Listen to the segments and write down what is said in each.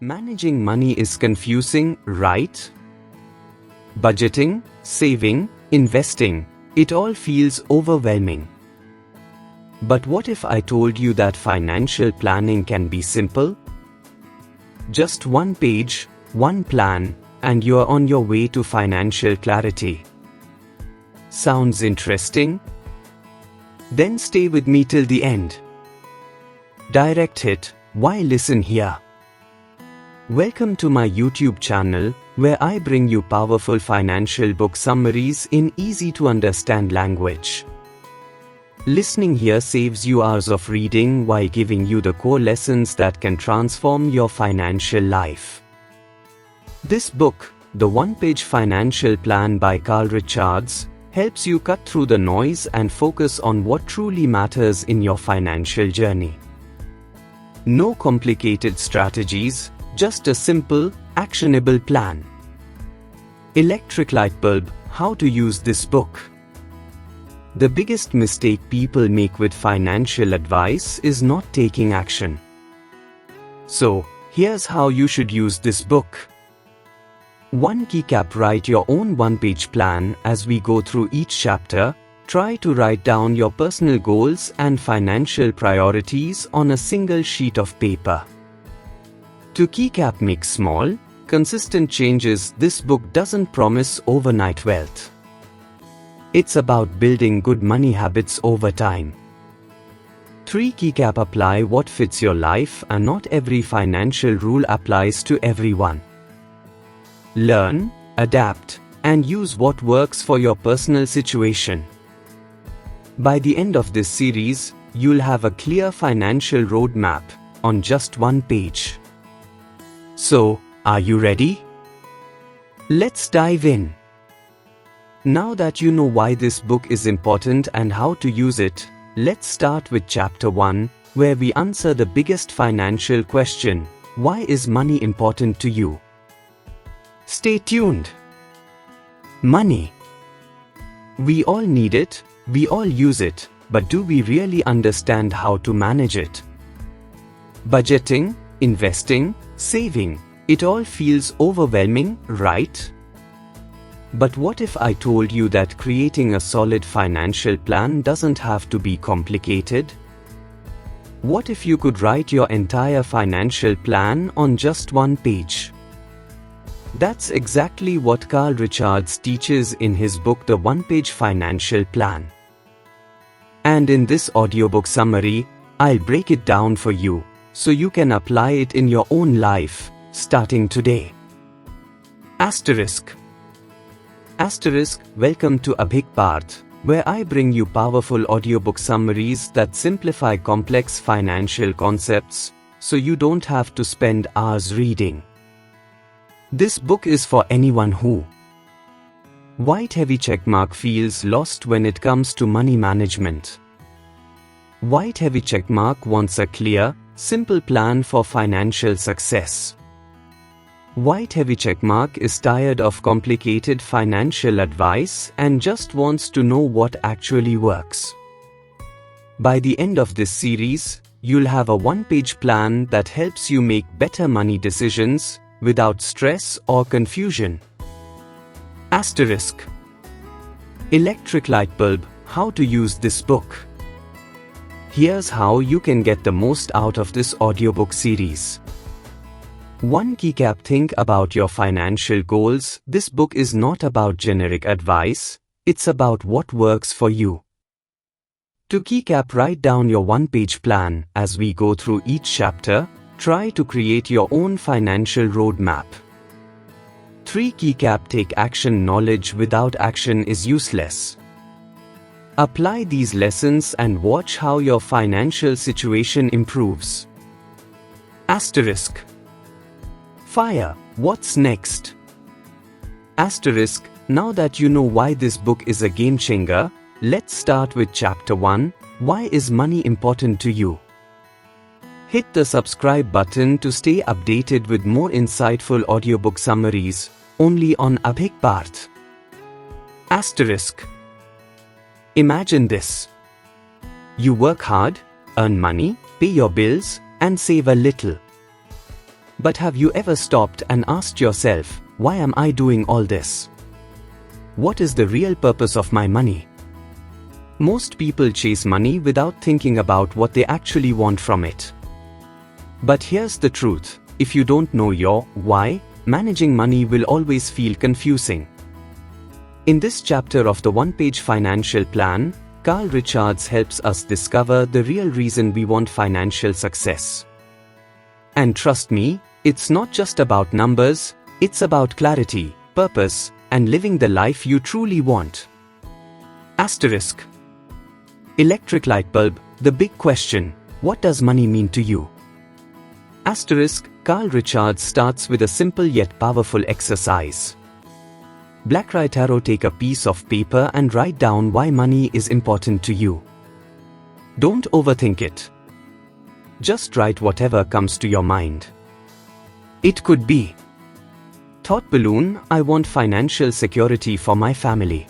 Managing money is confusing, right? Budgeting, saving, investing, it all feels overwhelming. But what if I told you that financial planning can be simple? Just one page, one plan, and you're on your way to financial clarity. Sounds interesting? Then stay with me till the end. Direct hit, why listen here? Welcome to my YouTube channel, where I bring you powerful financial book summaries in easy-to-understand language. Listening here saves you hours of reading while giving you the core lessons that can transform your financial life. This book, The One-Page Financial Plan by Carl Richards, helps you cut through the noise and focus on what truly matters in your financial journey. No complicated strategies, just a simple, actionable plan. Electric light bulb, how to use this book. The biggest mistake people make with financial advice is not taking action. So, here's how you should use this book. 1 keycap: write your own one-page plan. As we go through each chapter, try to write down your personal goals and financial priorities on a single sheet of paper. 2 keycap: make small, consistent changes. This book doesn't promise overnight wealth. It's about building good money habits over time. 3 keycap: apply what fits your life, and not every financial rule applies to everyone. Learn, adapt, and use what works for your personal situation. By the end of this series, you'll have a clear financial roadmap on just one page. So, are you ready? Let's dive in. Now that you know why this book is important and how to use it, let's start with Chapter 1, where we answer the biggest financial question: why is money important to you? Stay tuned. Money. We all need it, we all use it, but do we really understand how to manage it? Budgeting, investing, saving, it all feels overwhelming, right? But what if I told you that creating a solid financial plan doesn't have to be complicated? What if you could write your entire financial plan on just one page? That's exactly what Carl Richards teaches in his book The One-Page Financial Plan. And in this audiobook summary, I'll break it down for you, so you can apply it in your own life, starting today. Asterisk. Welcome to Abhik Parth, where I bring you powerful audiobook summaries that simplify complex financial concepts, so you don't have to spend hours reading. This book is for anyone who white heavy checkmark feels lost when it comes to money management. White heavy checkmark wants a clear, simple plan for financial success. White heavy checkmark is tired of complicated financial advice and just wants to know what actually works. By the end of this series, you'll have a one-page plan that helps you make better money decisions without stress or confusion. Asterisk. Electric light bulb, how to use this book. Here's how you can get the most out of this audiobook series. 1 keycap: think about your financial goals. This book is not about generic advice, it's about what works for you. 2 keycap: write down your one-page plan. As we go through each chapter, try to create your own financial roadmap. 3 keycap: take action. Knowledge without action is useless. Apply these lessons and watch how your financial situation improves. Asterisk. Fire, what's next? Asterisk. Now that you know why this book is a game changer, let's start with Chapter 1, why is money important to you? Hit the subscribe button to stay updated with more insightful audiobook summaries, only on Abhik Parth. Asterisk. Imagine this. You work hard, earn money, pay your bills, and save a little. But have you ever stopped and asked yourself, why am I doing all this? What is the real purpose of my money? Most people chase money without thinking about what they actually want from it. But here's the truth, if you don't know your why, managing money will always feel confusing. In this chapter of the one-page financial plan, Carl Richards helps us discover the real reason we want financial success. And trust me, it's not just about numbers, it's about clarity, purpose, and living the life you truly want. Asterisk. Electric light bulb, the big question, what does money mean to you? Asterisk, Carl Richards starts with a simple yet powerful exercise. Black Tarot, take a piece of paper and write down why money is important to you. Don't overthink it. Just write whatever comes to your mind. It could be: Thought balloon, I want financial security for my family.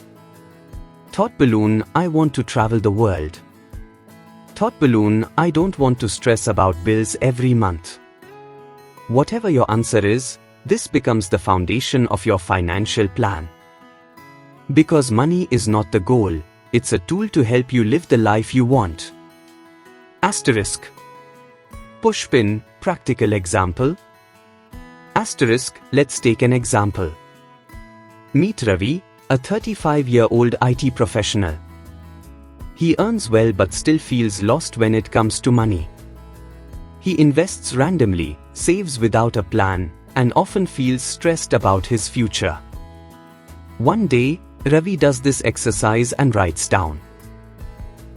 Thought balloon, I want to travel the world. Thought balloon, I don't want to stress about bills every month. Whatever your answer is, this becomes the foundation of your financial plan. Because money is not the goal, it's a tool to help you live the life you want. Asterisk. Pushpin, practical example. Asterisk, let's take an example. Meet Ravi, a 35-year-old IT professional. He earns well but still feels lost when it comes to money. He invests randomly, saves without a plan, and often feels stressed about his future. One day, Ravi does this exercise and writes down: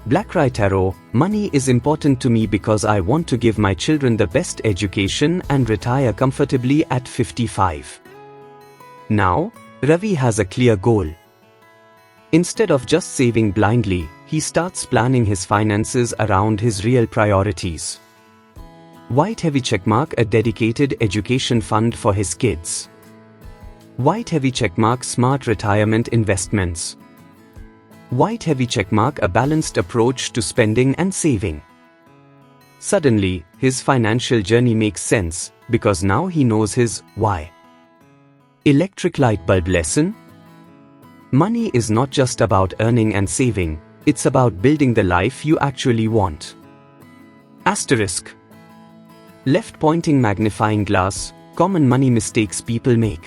Black Tarot, money is important to me because I want to give my children the best education and retire comfortably at 55. Now, Ravi has a clear goal. Instead of just saving blindly, he starts planning his finances around his real priorities. White heavy checkmark, a dedicated education fund for his kids. White heavy checkmark, smart retirement investments. White heavy checkmark, a balanced approach to spending and saving. Suddenly, his financial journey makes sense, because now he knows his why. Electric light bulb lesson. Money is not just about earning and saving, it's about building the life you actually want. Asterisk. Left pointing magnifying glass, common money mistakes people make.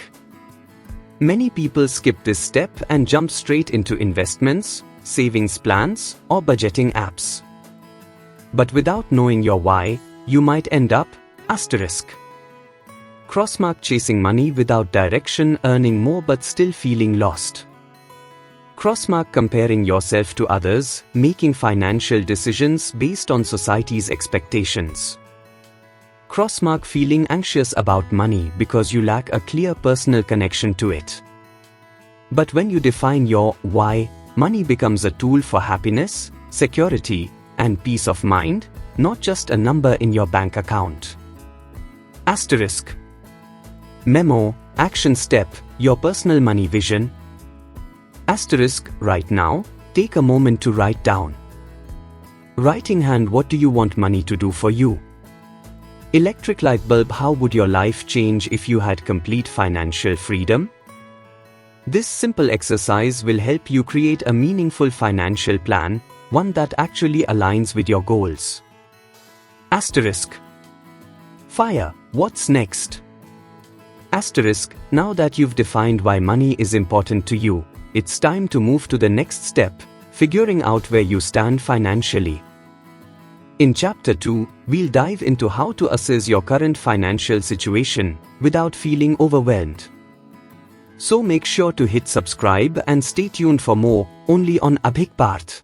Many people skip this step and jump straight into investments, savings plans, or budgeting apps. But without knowing your why, you might end up, asterisk. Crossmark, chasing money without direction, earning more but still feeling lost. Crossmark, comparing yourself to others, making financial decisions based on society's expectations. Crossmark, feeling anxious about money because you lack a clear personal connection to it. But when you define your why, money becomes a tool for happiness, security, and peace of mind, not just a number in your bank account. Asterisk. Memo, action step, your personal money vision. Asterisk, right now, take a moment to write down. Writing hand, what do you want money to do for you? Electric light bulb, how would your life change if you had complete financial freedom? This simple exercise will help you create a meaningful financial plan, one that actually aligns with your goals. Asterisk. Fire, what's next? Asterisk, now that you've defined why money is important to you, it's time to move to the next step, figuring out where you stand financially. In Chapter 2, we'll dive into how to assess your current financial situation without feeling overwhelmed. So make sure to hit subscribe and stay tuned for more, only on Abhik Parth.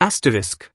Asterisk.